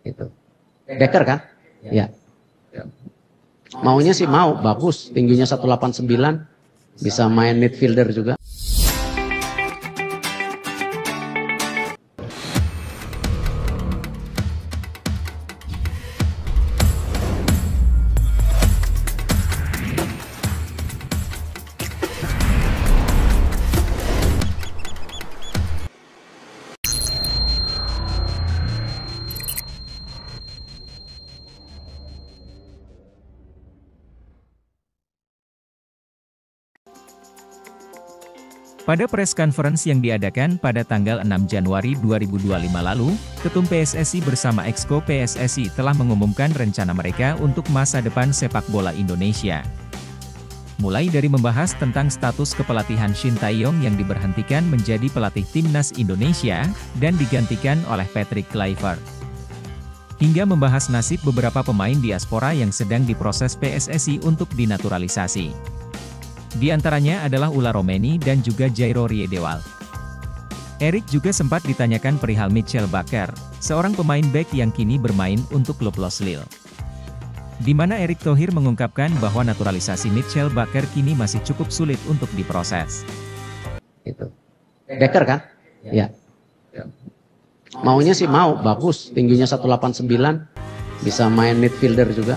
Itu. Becker kan? Ya. Maunya sih mau, bagus. Tingginya 189, bisa main midfielder juga. Pada press conference yang diadakan pada tanggal 6 Januari 2025 lalu, Ketum PSSI bersama Exco PSSI telah mengumumkan rencana mereka untuk masa depan sepak bola Indonesia. Mulai dari membahas tentang status kepelatihan Shin Tae-yong yang diberhentikan menjadi pelatih timnas Indonesia, dan digantikan oleh Patrick Kluivert. Hingga membahas nasib beberapa pemain diaspora yang sedang diproses PSSI untuk dinaturalisasi. Di antaranya adalah Ula Romeni dan juga Jairo Riedewald. Erik juga sempat ditanyakan perihal Mitchell Bakker, seorang pemain bek yang kini bermain untuk klub Los Lille. Di mana Erick Thohir mengungkapkan bahwa naturalisasi Mitchell Bakker kini masih cukup sulit untuk diproses. Itu. Becker kan? Ya. Maunya sih mau, bagus. Tingginya 189, bisa main midfielder juga.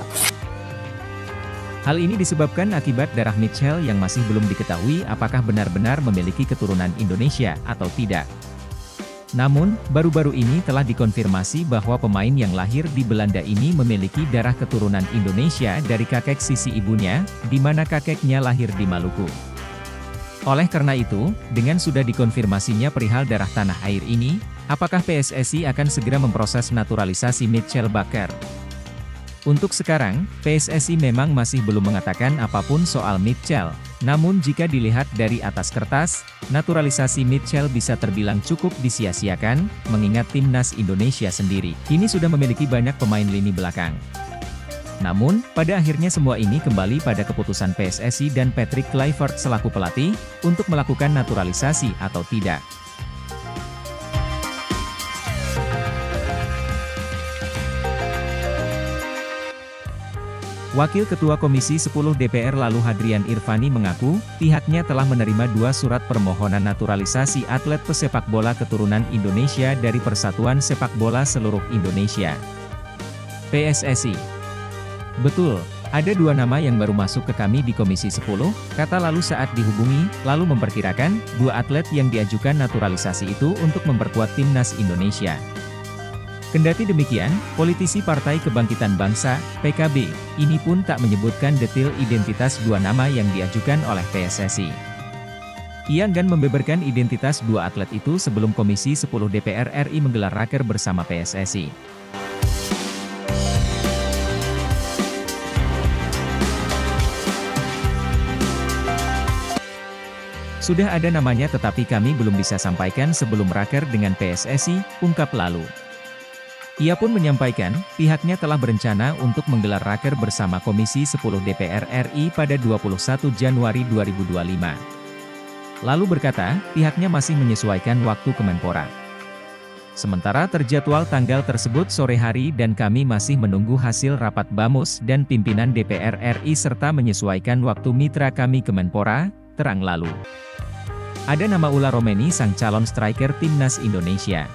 Hal ini disebabkan akibat darah Mitchell yang masih belum diketahui apakah benar-benar memiliki keturunan Indonesia atau tidak. Namun, baru-baru ini telah dikonfirmasi bahwa pemain yang lahir di Belanda ini memiliki darah keturunan Indonesia dari kakek sisi ibunya, di mana kakeknya lahir di Maluku. Oleh karena itu, dengan sudah dikonfirmasinya perihal darah tanah air ini, apakah PSSI akan segera memproses naturalisasi Mitchell Bakker? Untuk sekarang, PSSI memang masih belum mengatakan apapun soal Mitchell. Namun jika dilihat dari atas kertas, naturalisasi Mitchell bisa terbilang cukup disia-siakan, mengingat timnas Indonesia sendiri kini sudah memiliki banyak pemain lini belakang. Namun, pada akhirnya semua ini kembali pada keputusan PSSI dan Patrick Kluivert selaku pelatih, untuk melakukan naturalisasi atau tidak. Wakil Ketua Komisi 10 DPR lalu Hadrian Irvani mengaku, pihaknya telah menerima 2 surat permohonan naturalisasi atlet pesepak bola keturunan Indonesia dari Persatuan Sepak Bola Seluruh Indonesia. PSSI. Betul, ada 2 nama yang baru masuk ke kami di Komisi 10, kata lalu saat dihubungi, lalu memperkirakan, 2 atlet yang diajukan naturalisasi itu untuk memperkuat timnas Indonesia. Kendati demikian, politisi Partai Kebangkitan Bangsa, PKB, ini pun tak menyebutkan detail identitas 2 nama yang diajukan oleh PSSI. Ia enggan membeberkan identitas 2 atlet itu sebelum Komisi 10 DPR RI menggelar raker bersama PSSI. Sudah ada namanya tetapi kami belum bisa sampaikan sebelum raker dengan PSSI, ungkap lalu. Ia pun menyampaikan, pihaknya telah berencana untuk menggelar raker bersama Komisi 10 DPR RI pada 21 Januari 2025. Lalu berkata, pihaknya masih menyesuaikan waktu Kemenpora. Sementara terjadwal tanggal tersebut sore hari dan kami masih menunggu hasil rapat Bamus dan pimpinan DPR RI serta menyesuaikan waktu mitra kami Kemenpora, terang lalu. Ada nama Ula Romeni sang calon striker timnas Indonesia.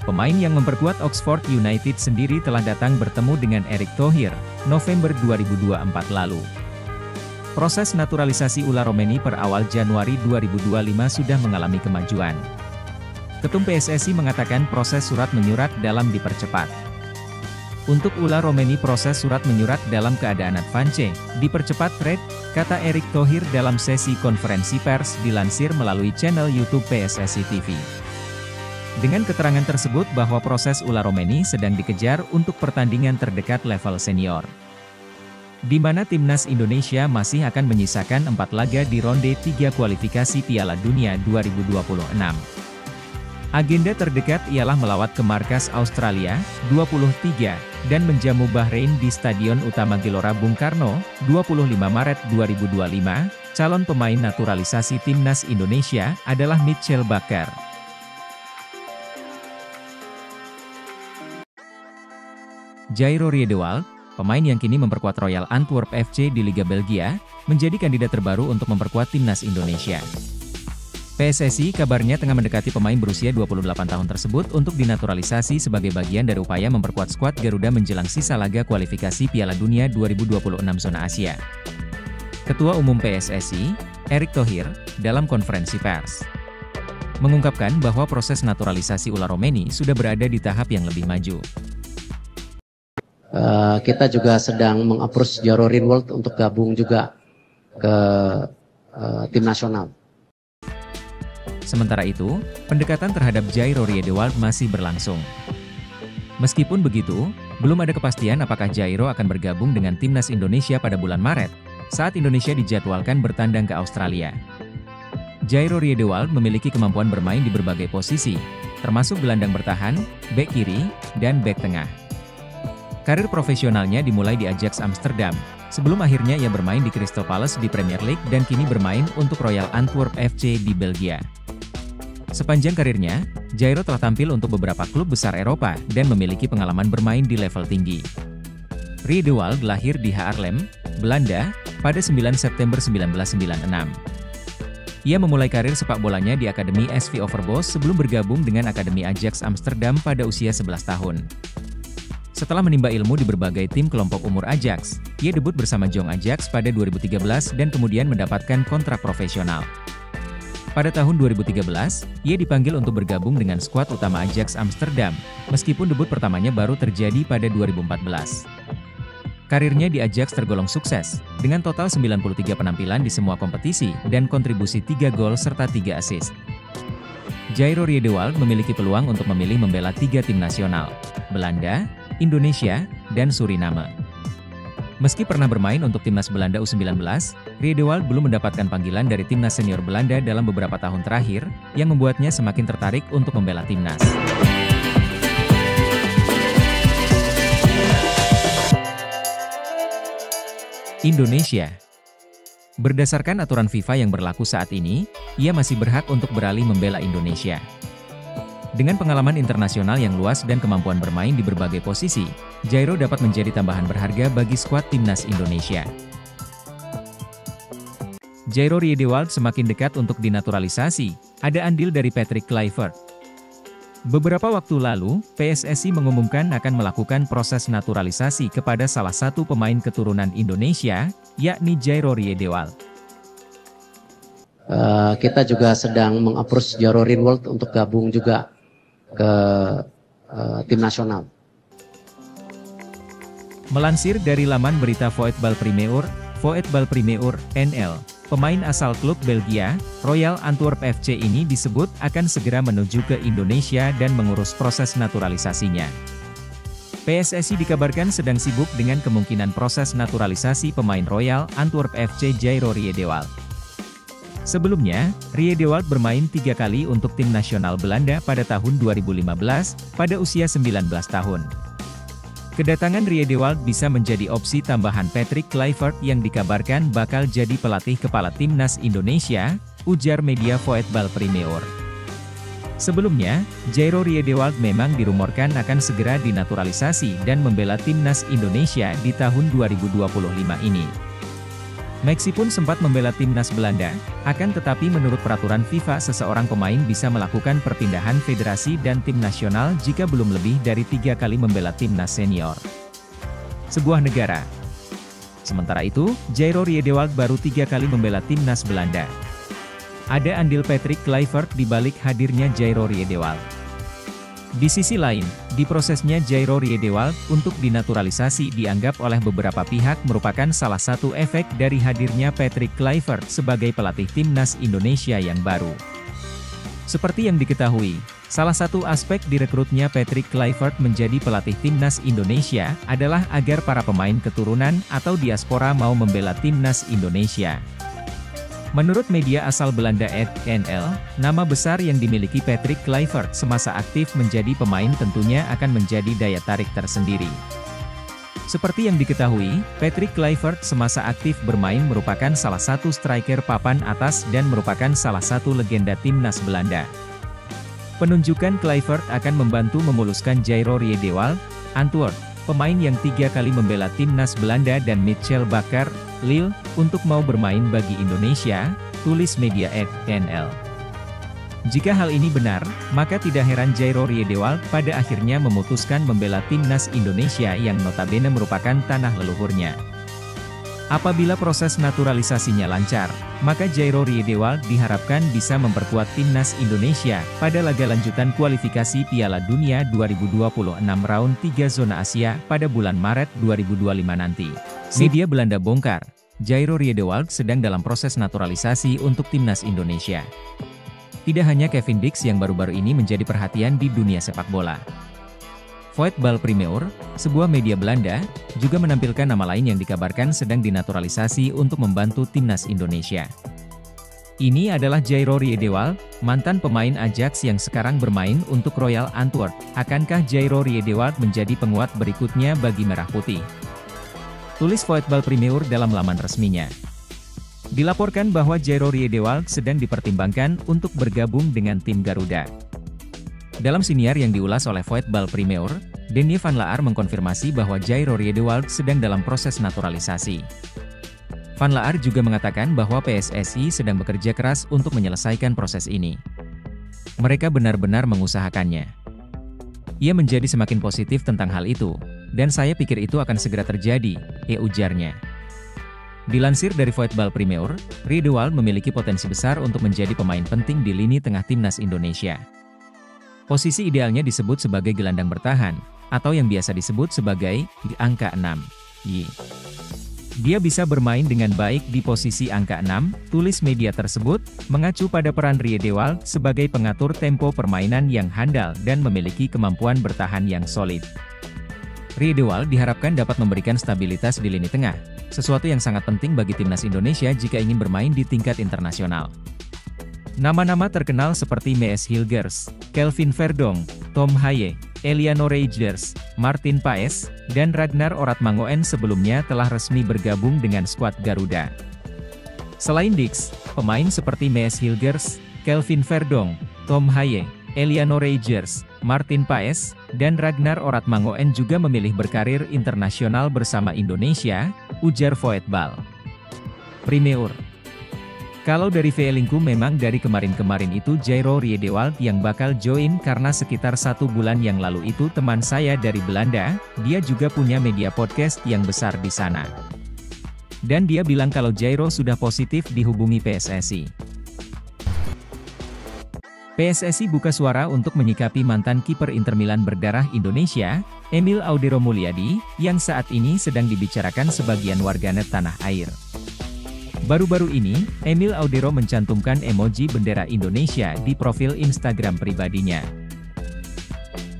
Pemain yang memperkuat Oxford United sendiri telah datang bertemu dengan Erick Thohir, November 2024 lalu. Proses naturalisasi Ula Romeni per awal Januari 2025 sudah mengalami kemajuan. Ketum PSSI mengatakan proses surat menyurat dalam dipercepat. Untuk Ula Romeni proses surat menyurat dalam keadaan advance, dipercepat thread, kata Erick Thohir dalam sesi konferensi pers dilansir melalui channel YouTube PSSI TV. Dengan keterangan tersebut bahwa proses Ula Romeni sedang dikejar untuk pertandingan terdekat level senior. Di mana timnas Indonesia masih akan menyisakan 4 laga di ronde 3 kualifikasi Piala Dunia 2026. Agenda terdekat ialah melawat ke markas Australia, 23, dan menjamu Bahrain di Stadion Utama Gelora Bung Karno, 25 Maret 2025. Calon pemain naturalisasi timnas Indonesia adalah Mitchell Bakker. Jairo Riedewald, pemain yang kini memperkuat Royal Antwerp FC di Liga Belgia, menjadi kandidat terbaru untuk memperkuat timnas Indonesia. PSSI kabarnya tengah mendekati pemain berusia 28 tahun tersebut untuk dinaturalisasi sebagai bagian dari upaya memperkuat skuad Garuda menjelang sisa laga kualifikasi Piala Dunia 2026 zona Asia. Ketua Umum PSSI, Erick Thohir, dalam konferensi pers, mengungkapkan bahwa proses naturalisasi ular Romeni sudah berada di tahap yang lebih maju. Kita juga sedang meng-approach Jairo Riedewald untuk gabung juga ke tim nasional. Sementara itu, pendekatan terhadap Jairo Riedewald masih berlangsung. Meskipun begitu, belum ada kepastian apakah Jairo akan bergabung dengan timnas Indonesia pada bulan Maret, saat Indonesia dijadwalkan bertandang ke Australia. Jairo Riedewald memiliki kemampuan bermain di berbagai posisi, termasuk gelandang bertahan, bek kiri, dan bek tengah. Karir profesionalnya dimulai di Ajax Amsterdam, sebelum akhirnya ia bermain di Crystal Palace di Premier League dan kini bermain untuk Royal Antwerp FC di Belgia. Sepanjang karirnya, Jairo telah tampil untuk beberapa klub besar Eropa dan memiliki pengalaman bermain di level tinggi. Riedewald lahir di Haarlem, Belanda, pada 9 September 1996. Ia memulai karir sepak bolanya di Akademi SV Overbos sebelum bergabung dengan Akademi Ajax Amsterdam pada usia 11 tahun. Setelah menimba ilmu di berbagai tim kelompok umur Ajax, ia debut bersama Jong Ajax pada 2013 dan kemudian mendapatkan kontrak profesional. Pada tahun 2013, ia dipanggil untuk bergabung dengan skuad utama Ajax Amsterdam, meskipun debut pertamanya baru terjadi pada 2014. Karirnya di Ajax tergolong sukses, dengan total 93 penampilan di semua kompetisi dan kontribusi 3 gol serta 3 assist. Jairo Riedewald memiliki peluang untuk memilih membela 3 tim nasional, Belanda, Indonesia, dan Suriname. Meski pernah bermain untuk timnas Belanda U19, Riedewald belum mendapatkan panggilan dari timnas senior Belanda dalam beberapa tahun terakhir, yang membuatnya semakin tertarik untuk membela timnas. Indonesia. Berdasarkan aturan FIFA yang berlaku saat ini, ia masih berhak untuk beralih membela Indonesia. Dengan pengalaman internasional yang luas dan kemampuan bermain di berbagai posisi, Jairo dapat menjadi tambahan berharga bagi skuad timnas Indonesia. Jairo Riedewald semakin dekat untuk dinaturalisasi, ada andil dari Patrick Kluivert. Beberapa waktu lalu, PSSI mengumumkan akan melakukan proses naturalisasi kepada salah satu pemain keturunan Indonesia, yakni Jairo Riedewald. Kita juga sedang meng-approach Jairo Riedewald untuk gabung juga ke tim nasional. Melansir dari laman berita Voetbal Primeur, NL, pemain asal klub Belgia, Royal Antwerp FC ini disebut akan segera menuju ke Indonesia dan mengurus proses naturalisasinya. PSSI dikabarkan sedang sibuk dengan kemungkinan proses naturalisasi pemain Royal Antwerp FC Jairo Riedewald. Sebelumnya, Riedewald bermain 3 kali untuk tim nasional Belanda pada tahun 2015, pada usia 19 tahun. Kedatangan Riedewald bisa menjadi opsi tambahan Patrick Kluivert yang dikabarkan bakal jadi pelatih kepala timnas Indonesia, ujar media Voetbal Primeur. Sebelumnya, Jairo Riedewald memang dirumorkan akan segera dinaturalisasi dan membela timnas Indonesia di tahun 2025 ini. Meskipun sempat membela timnas Belanda, akan tetapi menurut peraturan FIFA seseorang pemain bisa melakukan perpindahan federasi dan tim nasional jika belum lebih dari 3 kali membela timnas senior sebuah negara. Sementara itu, Jairo Riedewald baru 3 kali membela timnas Belanda. Ada andil Patrick Kluivert di balik hadirnya Jairo Riedewald. Di sisi lain, di prosesnya Jairo Riedewald untuk dinaturalisasi dianggap oleh beberapa pihak merupakan salah satu efek dari hadirnya Patrick Kluivert sebagai pelatih timnas Indonesia yang baru. Seperti yang diketahui, salah satu aspek direkrutnya Patrick Kluivert menjadi pelatih timnas Indonesia adalah agar para pemain keturunan atau diaspora mau membela timnas Indonesia. Menurut media asal Belanda NL, nama besar yang dimiliki Patrick Kluivert semasa aktif menjadi pemain tentunya akan menjadi daya tarik tersendiri. Seperti yang diketahui, Patrick Kluivert semasa aktif bermain merupakan salah satu striker papan atas dan merupakan salah satu legenda timnas Belanda. Penunjukan Kluivert akan membantu memuluskan Jairo Riedewald, Antwerp, pemain yang 3 kali membela timnas Belanda dan Mitchell Bakker, Lille, untuk mau bermain bagi Indonesia, tulis media @NL. Jika hal ini benar, maka tidak heran Jairo Riedewald pada akhirnya memutuskan membela timnas Indonesia yang notabene merupakan tanah leluhurnya. Apabila proses naturalisasinya lancar, maka Jairo Riedewald diharapkan bisa memperkuat timnas Indonesia pada laga lanjutan kualifikasi Piala Dunia 2026 round 3 zona Asia pada bulan Maret 2025 nanti. Media Belanda bongkar, Jairo Riedewald sedang dalam proses naturalisasi untuk timnas Indonesia. Tidak hanya Kevin Dix yang baru-baru ini menjadi perhatian di dunia sepak bola. Voetbal Primeur, sebuah media Belanda, juga menampilkan nama lain yang dikabarkan sedang dinaturalisasi untuk membantu timnas Indonesia. Ini adalah Jairo Riedewald, mantan pemain Ajax yang sekarang bermain untuk Royal Antwerp. Akankah Jairo Riedewald menjadi penguat berikutnya bagi Merah Putih? Tulis Voetbal Primeur dalam laman resminya. Dilaporkan bahwa Jairo Riedewald sedang dipertimbangkan untuk bergabung dengan tim Garuda. Dalam siniar yang diulas oleh Voetbal Primeur, Denny van Laar mengkonfirmasi bahwa Jairo Riedewald sedang dalam proses naturalisasi. Van Laar juga mengatakan bahwa PSSI sedang bekerja keras untuk menyelesaikan proses ini. Mereka benar-benar mengusahakannya. Ia menjadi semakin positif tentang hal itu, dan saya pikir itu akan segera terjadi, ujarnya. Dilansir dari Voetbal Primeur, Riedewald memiliki potensi besar untuk menjadi pemain penting di lini tengah timnas Indonesia. Posisi idealnya disebut sebagai gelandang bertahan, atau yang biasa disebut sebagai di angka 6. Dia bisa bermain dengan baik di posisi angka 6, tulis media tersebut, mengacu pada peran Riedewald sebagai pengatur tempo permainan yang handal dan memiliki kemampuan bertahan yang solid. Riedewald diharapkan dapat memberikan stabilitas di lini tengah, sesuatu yang sangat penting bagi timnas Indonesia jika ingin bermain di tingkat internasional. Nama-nama terkenal seperti Mees Hilgers, Kelvin Verdonk, Tom Haye, Eliano Reijers, Martin Paes, dan Ragnar Oratmangoen sebelumnya telah resmi bergabung dengan skuad Garuda. Selain Dix, pemain seperti Mees Hilgers, Kelvin Verdonk, Tom Haye, Eliano Reijers, Martin Paes, dan Ragnar Oratmangoen juga memilih berkarir internasional bersama Indonesia, ujar Voetbal Primeur. Kalau dari Veelingku memang dari kemarin-kemarin itu Jairo Riedewald yang bakal join karena sekitar 1 bulan yang lalu itu teman saya dari Belanda, dia juga punya media podcast yang besar di sana. Dan dia bilang kalau Jairo sudah positif dihubungi PSSI. PSSI buka suara untuk menyikapi mantan kiper Inter Milan berdarah Indonesia, Emil Audero Mulyadi, yang saat ini sedang dibicarakan sebagian warganet tanah air. Baru-baru ini, Emil Audero mencantumkan emoji bendera Indonesia di profil Instagram pribadinya.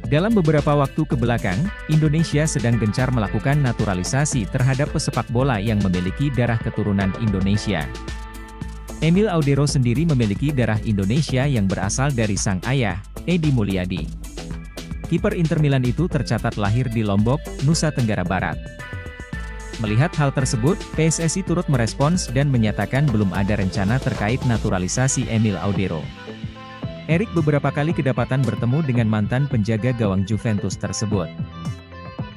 Dalam beberapa waktu kebelakang, Indonesia sedang gencar melakukan naturalisasi terhadap pesepak bola yang memiliki darah keturunan Indonesia. Emil Audero sendiri memiliki darah Indonesia yang berasal dari sang ayah, Edi Mulyadi. Kiper Inter Milan itu tercatat lahir di Lombok, Nusa Tenggara Barat. Melihat hal tersebut, PSSI turut merespons dan menyatakan belum ada rencana terkait naturalisasi Emil Audero. Erik beberapa kali kedapatan bertemu dengan mantan penjaga gawang Juventus tersebut.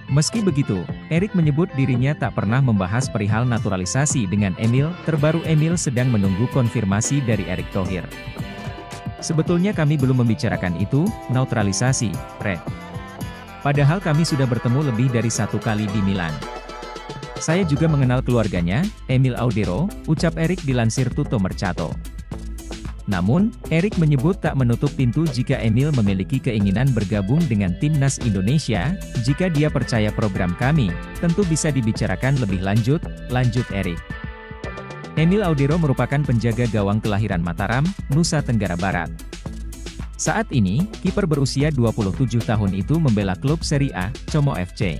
Meski begitu, Erik menyebut dirinya tak pernah membahas perihal naturalisasi dengan Emil, terbaru Emil sedang menunggu konfirmasi dari Erick Thohir. Sebetulnya kami belum membicarakan itu, naturalisasi, Red. Padahal kami sudah bertemu lebih dari 1 kali di Milan. Saya juga mengenal keluarganya, Emil Audero, ucap Erik dilansir Tutto Mercato. Namun, Erik menyebut tak menutup pintu jika Emil memiliki keinginan bergabung dengan timnas Indonesia, jika dia percaya program kami, tentu bisa dibicarakan lebih lanjut, lanjut Erik. Emil Audero merupakan penjaga gawang kelahiran Mataram, Nusa Tenggara Barat. Saat ini, kiper berusia 27 tahun itu membela klub Serie A, Como FC.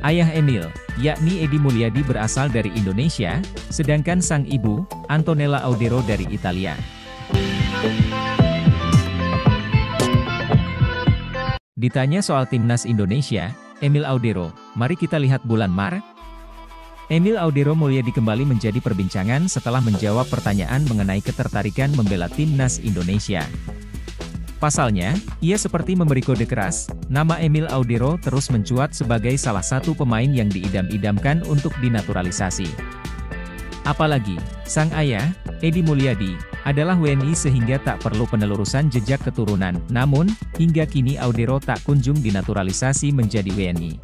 Ayah Emil, yakni Edi Mulyadi berasal dari Indonesia, sedangkan sang ibu, Antonella Audero dari Italia. Ditanya soal timnas Indonesia, Emil Audero, mari kita lihat bulan Maret. Emil Audero Mulyadi kembali menjadi perbincangan setelah menjawab pertanyaan mengenai ketertarikan membela timnas Indonesia. Pasalnya, ia seperti memberi kode keras, nama Emil Audero terus mencuat sebagai salah satu pemain yang diidam-idamkan untuk dinaturalisasi. Apalagi, sang ayah, Edi Mulyadi, adalah WNI sehingga tak perlu penelurusan jejak keturunan, namun, hingga kini Audero tak kunjung dinaturalisasi menjadi WNI.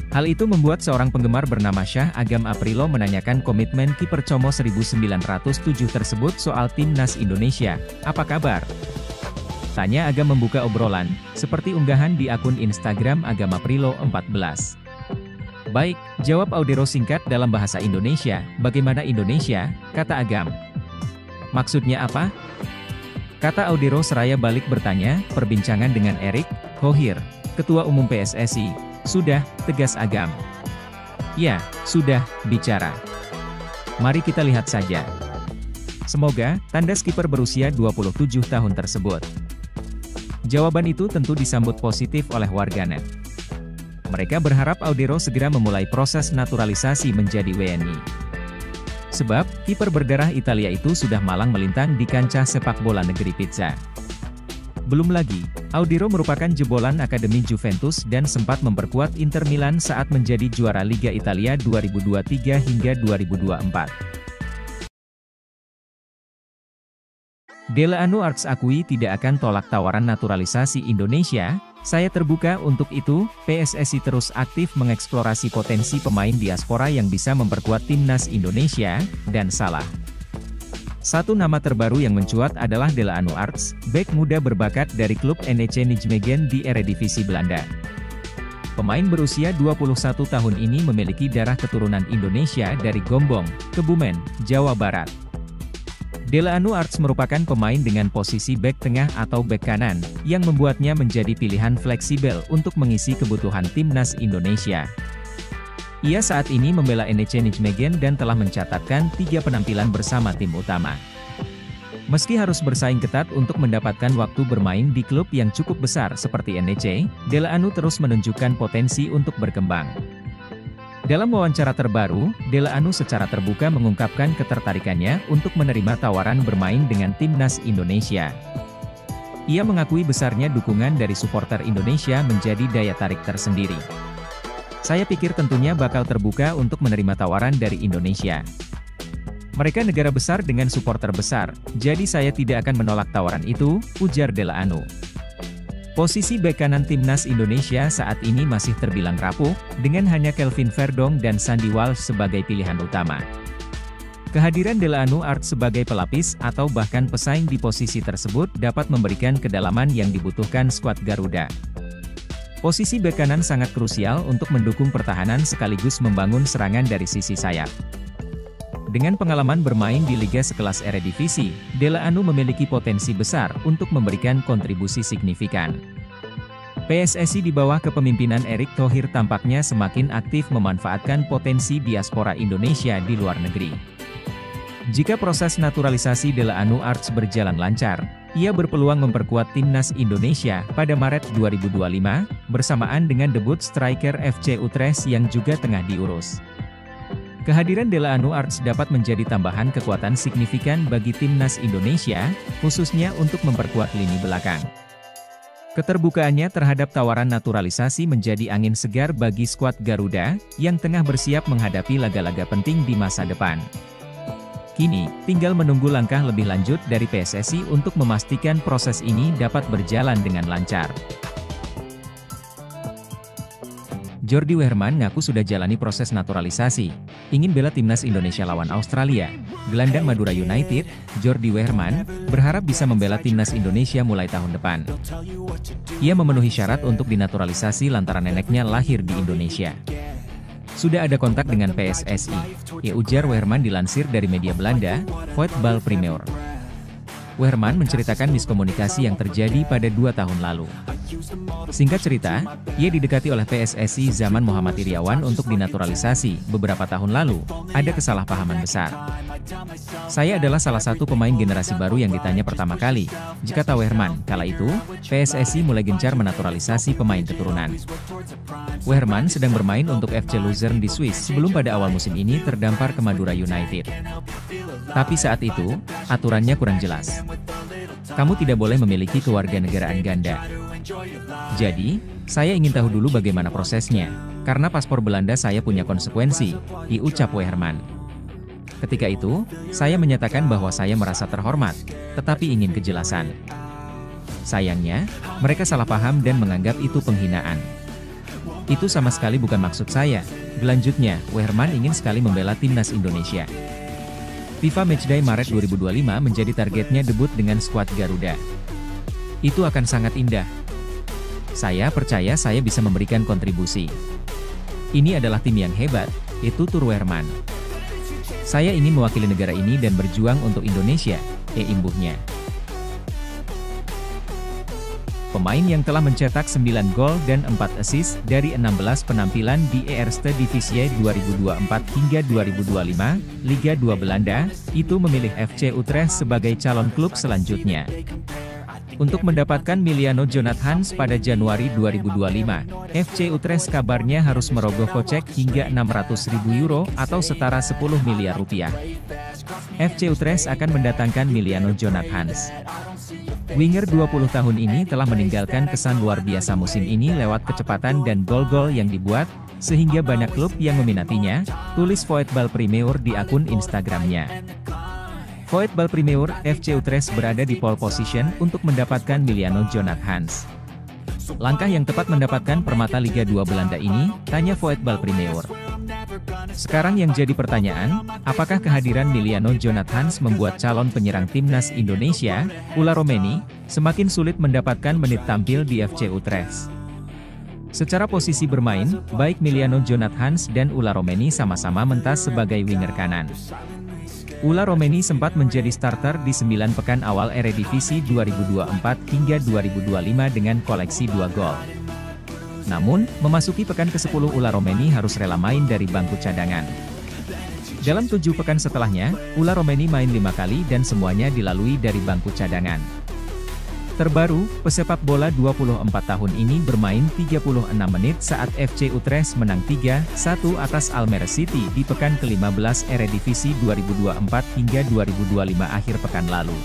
Hal itu membuat seorang penggemar bernama Syah Agam Aprilo menanyakan komitmen kiper Como 1907 tersebut soal timnas Indonesia. Apa kabar? Tanya Agam membuka obrolan, seperti unggahan di akun Instagram Agam Aprilo 14. Baik, jawab Audero singkat dalam bahasa Indonesia. Bagaimana Indonesia? Kata Agam. Maksudnya apa? Kata Audero seraya balik bertanya, perbincangan dengan Erick Thohir, Ketua Umum PSSI. Sudah, tegas Agam. Ya, sudah, bicara. Mari kita lihat saja. Semoga, tanda kiper berusia 27 tahun tersebut. Jawaban itu tentu disambut positif oleh warganet. Mereka berharap Audero segera memulai proses naturalisasi menjadi WNI. Sebab, kiper berdarah Italia itu sudah malang melintang di kancah sepak bola negeri pizza. Belum lagi, Audero merupakan jebolan Akademi Juventus dan sempat memperkuat Inter Milan saat menjadi juara Liga Italia 2023 hingga 2024. Dele Alli akui tidak akan tolak tawaran naturalisasi Indonesia. Saya terbuka untuk itu. PSSI terus aktif mengeksplorasi potensi pemain diaspora yang bisa memperkuat timnas Indonesia, dan salah satu nama terbaru yang mencuat adalah Dele Alli, bek muda berbakat dari klub NEC Nijmegen di Eredivisie Belanda. Pemain berusia 21 tahun ini memiliki darah keturunan Indonesia dari Gombong, Kebumen, Jawa Barat. Dele Alli merupakan pemain dengan posisi bek tengah atau bek kanan, yang membuatnya menjadi pilihan fleksibel untuk mengisi kebutuhan timnas Indonesia. Ia saat ini membela NEC Nijmegen dan telah mencatatkan 3 penampilan bersama tim utama. Meski harus bersaing ketat untuk mendapatkan waktu bermain di klub yang cukup besar seperti NEC, Dele Alli terus menunjukkan potensi untuk berkembang. Dalam wawancara terbaru, Dele Alli secara terbuka mengungkapkan ketertarikannya untuk menerima tawaran bermain dengan timnas Indonesia. Ia mengakui besarnya dukungan dari supporter Indonesia menjadi daya tarik tersendiri. Saya pikir tentunya bakal terbuka untuk menerima tawaran dari Indonesia. Mereka negara besar dengan supporter besar, jadi saya tidak akan menolak tawaran itu, ujar Dele Alli. Posisi bek kanan timnas Indonesia saat ini masih terbilang rapuh, dengan hanya Kelvin Verdong dan Sandy Walsh sebagai pilihan utama. Kehadiran Dele Alli sebagai pelapis atau bahkan pesaing di posisi tersebut dapat memberikan kedalaman yang dibutuhkan skuad Garuda. Posisi bek kanan sangat krusial untuk mendukung pertahanan sekaligus membangun serangan dari sisi sayap. Dengan pengalaman bermain di liga sekelas Eredivisie, Dele Alli memiliki potensi besar untuk memberikan kontribusi signifikan. PSSI di bawah kepemimpinan Erick Thohir tampaknya semakin aktif memanfaatkan potensi diaspora Indonesia di luar negeri. Jika proses naturalisasi Dele Alli berjalan lancar, ia berpeluang memperkuat timnas Indonesia pada Maret 2025, bersamaan dengan debut striker FC Utrecht yang juga tengah diurus. Kehadiran Dele Alli dapat menjadi tambahan kekuatan signifikan bagi timnas Indonesia, khususnya untuk memperkuat lini belakang. Keterbukaannya terhadap tawaran naturalisasi menjadi angin segar bagi skuad Garuda, yang tengah bersiap menghadapi laga-laga penting di masa depan. Kini, tinggal menunggu langkah lebih lanjut dari PSSI untuk memastikan proses ini dapat berjalan dengan lancar. Jordi Wehrman ngaku sudah jalani proses naturalisasi, ingin bela timnas Indonesia lawan Australia. Gelandang Madura United, Jordi Wehrman, berharap bisa membela timnas Indonesia mulai tahun depan. Ia memenuhi syarat untuk dinaturalisasi lantaran neneknya lahir di Indonesia. Sudah ada kontak dengan PSSI, ya ujar Wehrman dilansir dari media Belanda, Voetbal Primeur. Wehrman menceritakan miskomunikasi yang terjadi pada 2 tahun lalu. Singkat cerita, ia didekati oleh PSSI zaman Muhammad Iriawan untuk dinaturalisasi. Beberapa tahun lalu, ada kesalahpahaman besar. Saya adalah salah satu pemain generasi baru yang ditanya pertama kali. Jika tahu Wehrman, kala itu, PSSI mulai gencar menaturalisasi pemain keturunan. Wehrman sedang bermain untuk FC Luzern di Swiss sebelum pada awal musim ini terdampar ke Madura United. Tapi saat itu, aturannya kurang jelas. kamu tidak boleh memiliki kewarganegaraan ganda. Jadi, saya ingin tahu dulu bagaimana prosesnya, karena paspor Belanda saya punya konsekuensi, diucap Weherman. Ketika itu, saya menyatakan bahwa saya merasa terhormat, tetapi ingin kejelasan. Sayangnya, mereka salah paham dan menganggap itu penghinaan. Itu sama sekali bukan maksud saya. Selanjutnya, Weherman ingin sekali membela timnas Indonesia. FIFA Matchday Maret 2025 menjadi targetnya debut dengan skuad Garuda. Itu akan sangat indah. Saya percaya saya bisa memberikan kontribusi. Ini adalah tim yang hebat, itu tutur Weherman. Saya ingin mewakili negara ini dan berjuang untuk Indonesia, imbuhnya. Pemain yang telah mencetak 9 gol dan 4 assist dari 16 penampilan di Eerste Divisie 2024 hingga 2025, Liga 2 Belanda, itu memilih FC Utrecht sebagai calon klub selanjutnya. Untuk mendapatkan Miliano Jonathans pada Januari 2025, FC Utrecht kabarnya harus merogoh kocek hingga 600.000 euro atau setara 10 miliar rupiah. FC Utrecht akan mendatangkan Miliano Jonathans. Winger 20 tahun ini telah meninggalkan kesan luar biasa musim ini lewat kecepatan dan gol-gol yang dibuat, sehingga banyak klub yang meminatinya, tulis Voetbal Premier di akun Instagramnya. Voetbal Premier, FC Utrecht berada di pole position untuk mendapatkan Miliano Jonathans. Langkah yang tepat mendapatkan permata Liga 2 Belanda ini, tanya Voetbal Premier. Sekarang yang jadi pertanyaan, apakah kehadiran Miliano Jonathans membuat calon penyerang timnas Indonesia, Ula Romeni, semakin sulit mendapatkan menit tampil di FC Utrecht? Secara posisi bermain, baik Miliano Jonathans dan Ula Romeni sama-sama mentas sebagai winger kanan. Ula Romeni sempat menjadi starter di 9 pekan awal Eredivisie 2024 hingga 2025 dengan koleksi 2 gol. Namun, memasuki pekan ke-10 Ula Romeni harus rela main dari bangku cadangan. Dalam 7 pekan setelahnya, Ula Romeni main 5 kali dan semuanya dilalui dari bangku cadangan. Terbaru, pesepak bola 24 tahun ini bermain 36 menit saat FC Utrecht menang 3-1 atas Almere City di pekan ke-15 Eredivisie 2024 hingga 2025 akhir pekan lalu.